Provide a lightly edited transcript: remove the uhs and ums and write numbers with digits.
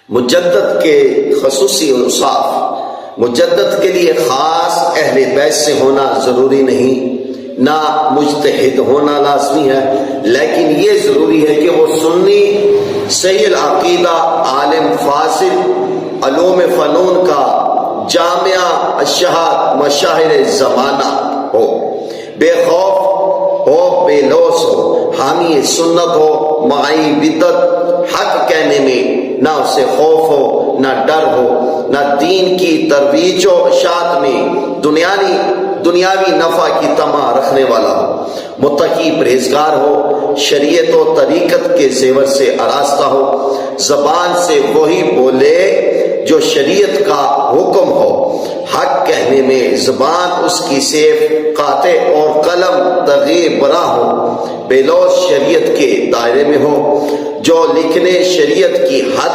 مجدد کے خصوصی اوصاف، مجدد کے لیے خاص اہل بیت سے ہونا ضروری نہیں، نہ مجتہد ہونا لازمی ہے، لیکن یہ ضروری ہے کہ وہ سنی، صحیح العقیدہ، عالم فاضل، علوم فنون کا جامعہ اشہاد مشاہر زمانہ ہو، بے خوف ہو، بے لوث ہو، حامی سنت ہو، معی بدت، حق کہنے میں نہ اسے خوف ہو، نہ ڈر ہو، نہ دین کی ترویج و اشاعت میں دنیاوی نفع کی طمع رکھنے والا ہو، متقی پرہیزگار ہو، شریعت و طریقت کے زیور سے آراستہ ہو، زبان سے وہی بولے جو شریعت کا حکم ہو، حق کہنے میں زبان اس کی سیف قاطع اور قلم تغیر برا ہو، بے لوث شریعت کے دائرے میں ہو، جو لکھنے شریعت کی حد